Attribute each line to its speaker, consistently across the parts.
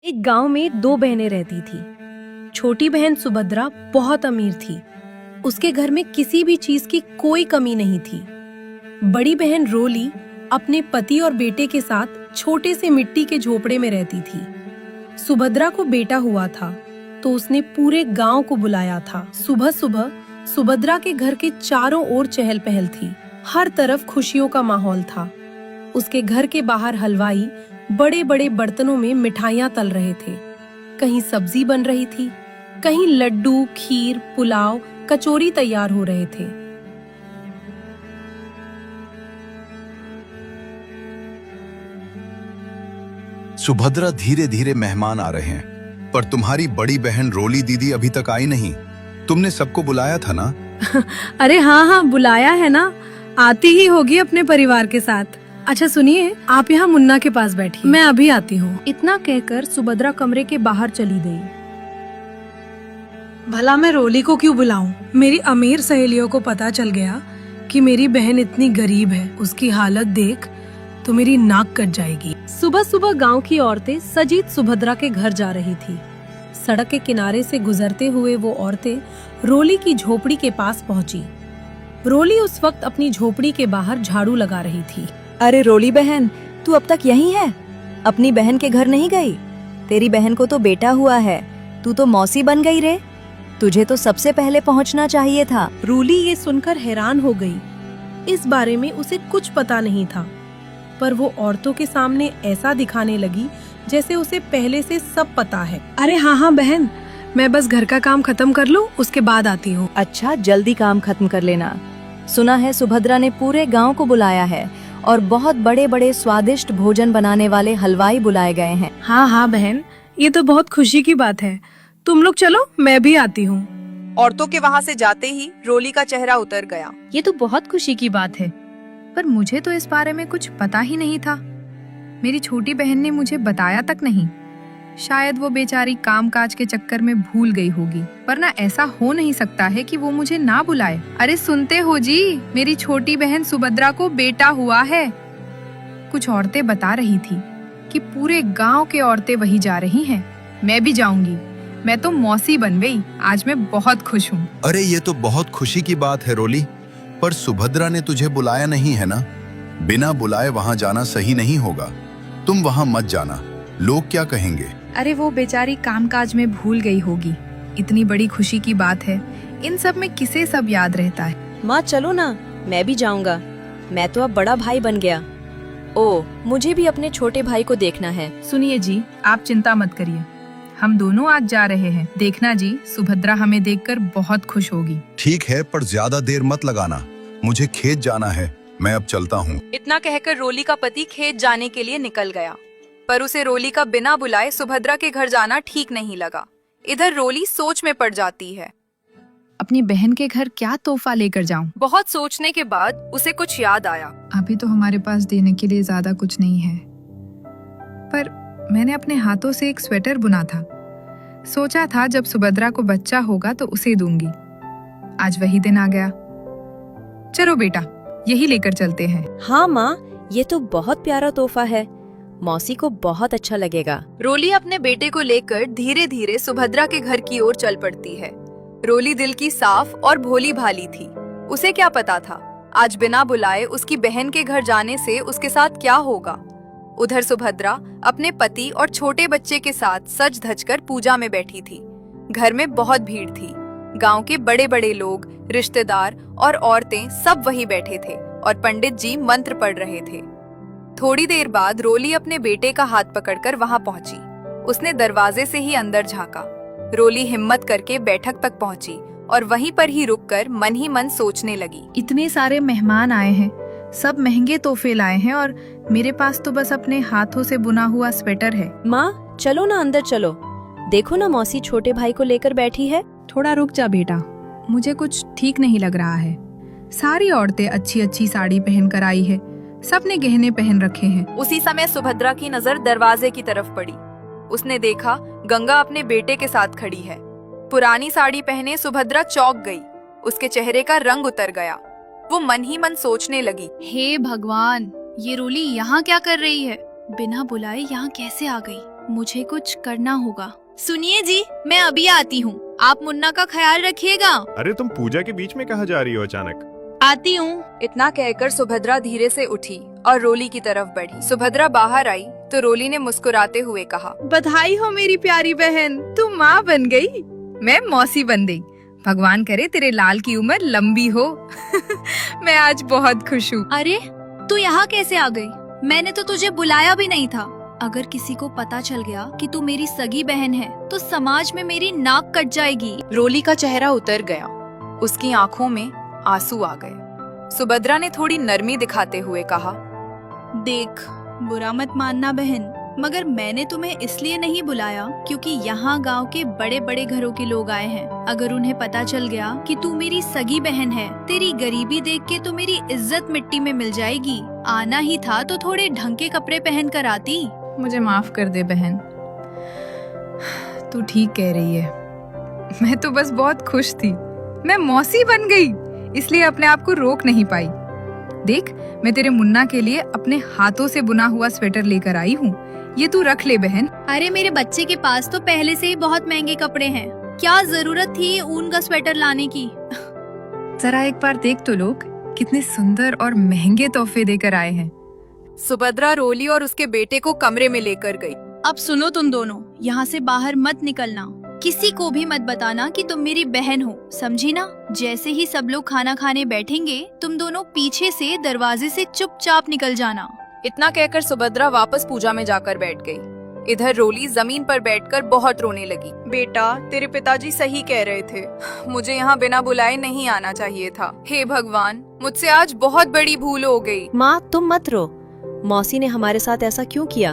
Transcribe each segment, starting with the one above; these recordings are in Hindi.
Speaker 1: एक गांव में दो बहनें रहती थी। छोटी बहन सुभद्रा बहुत अमीर थी। उसके घर में किसी भी चीज की कोई कमी नहीं थी। बड़ी बहन रोली अपने पति और बेटे के साथ छोटे से मिट्टी के झोपड़े में रहती थी। सुभद्रा को बेटा हुआ था तो उसने पूरे गांव को बुलाया था। सुबह सुबह सुभद्रा के घर के चारों ओर चहल पहल थी। हर तरफ खुशियों का माहौल था। उसके घर के बाहर हलवाई बड़े बड़े बर्तनों में मिठाइयाँ तल रहे थे। कहीं सब्जी बन रही थी, कहीं लड्डू, खीर, पुलाव, कचौरी तैयार हो रहे थे।
Speaker 2: सुभद्रा, धीरे धीरे मेहमान आ रहे हैं, पर तुम्हारी बड़ी बहन रोली दीदी अभी तक आई नहीं। तुमने सबको बुलाया था ना?
Speaker 1: अरे हाँ, बुलाया है ना, आती ही होगी अपने परिवार के साथ। अच्छा सुनिए, आप यहाँ मुन्ना के पास बैठिए, मैं अभी आती हूँ। इतना कहकर सुभद्रा कमरे के बाहर चली गई।
Speaker 3: भला मैं रोली को क्यों बुलाऊं? मेरी अमीर सहेलियों को पता चल गया कि मेरी बहन इतनी गरीब है। उसकी हालत देख तो मेरी नाक कट जाएगी।
Speaker 1: सुबह सुबह गांव की औरतें सजीत सुभद्रा के घर जा रही थी। सड़क के किनारे से गुजरते हुए वो औरतें रोली की झोपड़ी के पास पहुंची। रोली उस वक्त अपनी झोपड़ी के बाहर झाड़ू लगा रही थी।
Speaker 4: अरे रोली बहन, तू अब तक यहीं है? अपनी बहन के घर नहीं गई? तेरी बहन को तो बेटा हुआ है, तू तो मौसी बन गई रे। तुझे तो सबसे पहले पहुंचना चाहिए था।
Speaker 1: रोली ये सुनकर हैरान हो गई। इस बारे में उसे कुछ पता नहीं था, पर वो औरतों के सामने ऐसा दिखाने लगी जैसे उसे पहले से सब पता है।
Speaker 3: अरे हाँ बहन, मैं बस घर का काम खत्म कर लूं, उसके बाद आती हूँ।
Speaker 4: अच्छा, जल्दी काम खत्म कर लेना। सुना है सुभद्रा ने पूरे गांव को बुलाया है और बहुत बड़े बड़े स्वादिष्ट भोजन बनाने वाले हलवाई बुलाए गए हैं।
Speaker 3: हाँ बहन, ये तो बहुत खुशी की बात है। तुम लोग चलो, मैं भी आती हूँ।
Speaker 5: औरतों के वहाँ से जाते ही रोली का चेहरा उतर गया।
Speaker 6: ये तो बहुत खुशी की बात है, पर मुझे तो इस बारे में कुछ पता ही नहीं था। मेरी छोटी बहन ने मुझे बताया तक नहीं। शायद वो बेचारी कामकाज के चक्कर में भूल गई होगी, वरना ऐसा हो नहीं सकता है कि वो मुझे ना बुलाए। अरे सुनते हो जी, मेरी छोटी बहन सुभद्रा को बेटा हुआ है। कुछ औरतें बता रही थी कि पूरे गांव के औरतें वही जा रही हैं। मैं भी जाऊंगी। मैं तो मौसी बन गई। आज मैं बहुत खुश हूँ।
Speaker 2: अरे ये तो बहुत खुशी की बात है रोली, पर सुभद्रा ने तुझे बुलाया नहीं है ना? बिना बुलाए वहां जाना सही नहीं होगा। तुम वहां मत जाना, लोग क्या कहेंगे?
Speaker 6: अरे वो बेचारी कामकाज में भूल गई होगी। इतनी बड़ी खुशी की बात है, इन सब में किसे सब याद रहता है।
Speaker 4: माँ चलो ना, मैं भी जाऊंगा। मैं तो अब बड़ा भाई बन गया। ओ, मुझे भी अपने छोटे भाई को देखना है।
Speaker 6: सुनिए जी, आप चिंता मत करिए, हम दोनों आज जा रहे हैं। देखना जी, सुभद्रा हमें देखकर बहुत खुश होगी।
Speaker 2: ठीक है, पर ज्यादा देर मत लगाना, मुझे खेत जाना है। मैं अब चलता हूँ।
Speaker 5: इतना कहकर रोली का पति खेत जाने के लिए निकल गया, पर उसे रोली का बिना बुलाए सुभद्रा के घर जाना ठीक नहीं लगा। इधर रोली सोच में पड़ जाती है।
Speaker 6: अपनी बहन के घर क्या तोहफा लेकर जाऊं?
Speaker 5: बहुत सोचने के बाद उसे कुछ याद आया।
Speaker 6: अभी तो हमारे पास देने के लिए ज्यादा कुछ नहीं है, पर मैंने अपने हाथों से एक स्वेटर बुना था। सोचा था जब सुभद्रा को बच्चा होगा तो उसे दूंगी। आज वही दिन आ गया। चलो बेटा, यही लेकर चलते हैं।
Speaker 4: हाँ माँ, ये तो बहुत प्यारा तोहफा है। मौसी को बहुत अच्छा लगेगा।
Speaker 5: रोली अपने बेटे को लेकर धीरे धीरे सुभद्रा के घर की ओर चल पड़ती है। रोली दिल की साफ और भोली भाली थी। उसे क्या पता था आज बिना बुलाए उसकी बहन के घर जाने से उसके साथ क्या होगा। उधर सुभद्रा अपने पति और छोटे बच्चे के साथ सज धज कर पूजा में बैठी थी। घर में बहुत भीड़ थी। गांव के बड़े बड़े लोग, रिश्तेदार और औरतें सब वही बैठे थे और पंडित जी मंत्र पढ़ रहे थे। थोड़ी देर बाद रोली अपने बेटे का हाथ पकड़कर वहां पहुंची। उसने दरवाजे से ही अंदर झांका। रोली हिम्मत करके बैठक तक पहुंची और वहीं पर ही रुककर मन ही मन सोचने लगी।
Speaker 6: इतने सारे मेहमान आए हैं, सब महंगे तोहफे लाए हैं और मेरे पास तो बस अपने हाथों से बुना हुआ स्वेटर है।
Speaker 4: माँ चलो ना, अंदर चलो। देखो ना, मौसी छोटे भाई को लेकर बैठी है।
Speaker 6: थोड़ा रुक जा बेटा, मुझे कुछ ठीक नहीं लग रहा है। सारी औरतें अच्छी अच्छी साड़ी पहन कर आई है, सबने गहने पहन रखे हैं।
Speaker 5: उसी समय सुभद्रा की नजर दरवाजे की तरफ पड़ी। उसने देखा गंगा अपने बेटे के साथ खड़ी है। पुरानी साड़ी पहने सुभद्रा चौंक गई। उसके चेहरे का रंग उतर गया। वो मन ही मन सोचने लगी,
Speaker 7: हे भगवान, ये रोली यहाँ क्या कर रही है? बिना बुलाए यहाँ कैसे आ गई? मुझे कुछ करना होगा। सुनिए जी, मैं अभी आती हूँ। आप मुन्ना का ख्याल रखिएगा।
Speaker 8: अरे तुम पूजा के बीच में कहाँ जा रही हो अचानक?
Speaker 7: आती हूँ।
Speaker 5: इतना कहकर सुभद्रा धीरे से उठी और रोली की तरफ बढ़ी। सुभद्रा बाहर आई तो रोली ने मुस्कुराते हुए कहा,
Speaker 6: बधाई हो मेरी प्यारी बहन, तू माँ बन गई, मैं मौसी बन गई। भगवान करे तेरे लाल की उम्र लंबी हो। मैं आज बहुत खुश हूँ।
Speaker 7: अरे तू यहाँ कैसे आ गई? मैंने तो तुझे बुलाया भी नहीं था। अगर किसी को पता चल गया कि तू मेरी सगी बहन है तो समाज में मेरी नाक कट जाएगी।
Speaker 5: रोली का चेहरा उतर गया, उसकी आंखों में आंसू आ गए। सुभद्रा ने थोड़ी नरमी दिखाते हुए कहा,
Speaker 7: देख, बुरा मत मानना बहन, मगर मैंने तुम्हें इसलिए नहीं बुलाया क्योंकि यहाँ गांव के बड़े बड़े घरों के लोग आए हैं। अगर उन्हें पता चल गया कि तू मेरी सगी बहन है, तेरी गरीबी देख के तो मेरी इज्जत मिट्टी में मिल जाएगी। आना ही था तो थोड़े ढंग के कपड़े पहन कर आती।
Speaker 6: मुझे माफ कर दे बहन, तू ठीक कह रही है। मैं तो बस बहुत खुश थी, मैं मौसी बन गई, इसलिए अपने आप को रोक नहीं पाई। देख, मैं तेरे मुन्ना के लिए अपने हाथों से बुना हुआ स्वेटर लेकर आई हूँ, ये तू रख ले बहन।
Speaker 7: अरे मेरे बच्चे के पास तो पहले से ही बहुत महंगे कपड़े हैं, क्या जरूरत थी ऊन का स्वेटर लाने की?
Speaker 6: जरा एक बार देख तो लोग, कितने सुंदर और महंगे तोहफे देकर आए हैं।
Speaker 5: सुभद्रा रोली और उसके बेटे को कमरे में लेकर गई।
Speaker 7: अब सुनो तुम दोनों, यहाँ से बाहर मत निकलना। किसी को भी मत बताना कि तुम मेरी बहन हो, समझी ना? जैसे ही सब लोग खाना खाने बैठेंगे, तुम दोनों पीछे से दरवाजे से चुपचाप निकल जाना।
Speaker 5: इतना कहकर सुभद्रा वापस पूजा में जाकर बैठ गई। इधर रोली जमीन पर बैठकर बहुत रोने लगी। बेटा, तेरे पिताजी सही कह रहे थे, मुझे यहाँ बिना बुलाए नहीं आना चाहिए था। हे भगवान, मुझसे आज बहुत बड़ी भूल हो गई।
Speaker 4: माँ तुम मत रो, मौसी ने हमारे साथ ऐसा क्यों किया?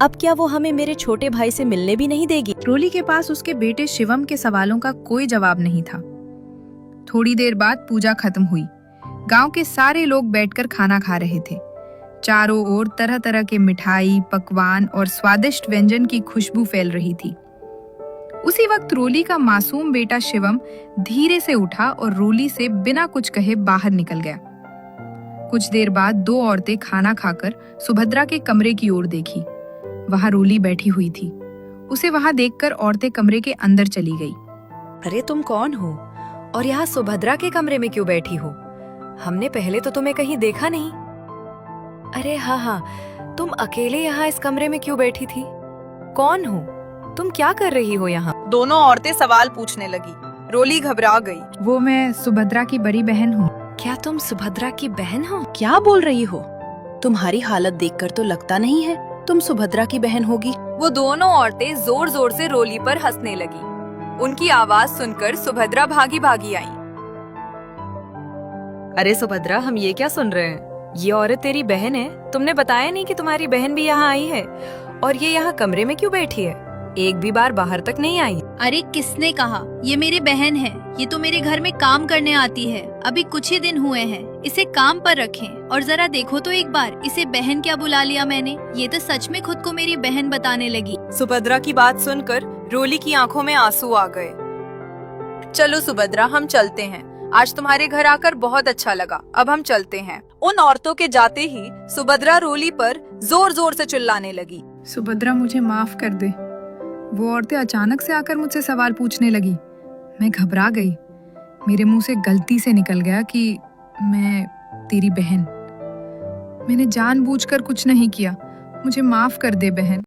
Speaker 4: अब क्या वो हमें मेरे छोटे भाई से मिलने भी नहीं देगी?
Speaker 6: रोली के पास उसके बेटे शिवम के सवालों का कोई जवाब नहीं था। थोड़ी देर बाद पूजा खत्म हुई। गांव के सारे लोग बैठकर खाना खा रहे थे। चारों ओर तरह तरह के मिठाई, पकवान और स्वादिष्ट व्यंजन की खुशबू फैल रही थी। उसी वक्त रोली का मासूम बेटा शिवम धीरे से उठा और रोली से बिना कुछ कहे बाहर निकल गया। कुछ देर बाद दो औरतें खाना खाकर सुभद्रा के कमरे की ओर देखी। वहां रोली बैठी हुई थी। उसे वहां देखकर औरतें कमरे के अंदर चली गई।
Speaker 4: अरे तुम कौन हो और यहाँ सुभद्रा के कमरे में क्यों बैठी हो? हमने पहले तो तुम्हें कहीं देखा नहीं। अरे हाँ, तुम अकेले यहाँ इस कमरे में क्यों बैठी थी? कौन हो तुम? क्या कर रही हो यहाँ?
Speaker 5: दोनों औरतें सवाल पूछने लगी। रोली घबरा गई।
Speaker 6: वो मैं सुभद्रा की बड़ी बहन हूँ।
Speaker 4: क्या तुम सुभद्रा की बहन हो?
Speaker 9: क्या बोल रही हो? तुम्हारी हालत देखकर तो लगता नहीं है तुम सुभद्रा की बहन होगी।
Speaker 5: वो दोनों औरतें जोर जोर से रोली पर हंसने लगी। उनकी आवाज सुनकर सुभद्रा भागी भागी आई।
Speaker 4: अरे सुभद्रा, हम ये क्या सुन रहे हैं? ये औरत तेरी बहन है? तुमने बताया नहीं कि तुम्हारी बहन भी यहाँ आई है, और ये यहाँ कमरे में क्यों बैठी है? एक भी बार बाहर तक नहीं आई।
Speaker 7: अरे किसने कहा? ये मेरी बहन है, ये तो मेरे घर में काम करने आती है। अभी कुछ ही दिन हुए हैं, इसे काम पर रखें। और जरा देखो तो एक बार, इसे बहन क्या बुला लिया मैंने। ये तो सच में खुद को मेरी बहन बताने लगी।
Speaker 5: सुभद्रा की बात सुनकर रोली की आंखों में आंसू आ गए। चलो सुभद्रा, हम चलते हैं। आज तुम्हारे घर आकर बहुत अच्छा लगा, अब हम चलते हैं। उन औरतों के जाते ही सुभद्रा रोली पर जोर जोर से चिल्लाने लगी।
Speaker 6: सुभद्रा, मुझे माफ कर दे। वो औरतें अचानक से आकर मुझसे सवाल पूछने लगी। मैं घबरा गई। मेरे मुंह से गलती से निकल गया कि मैं तेरी बहन। मैंने जानबूझकर कुछ नहीं किया, मुझे माफ कर दे बहन।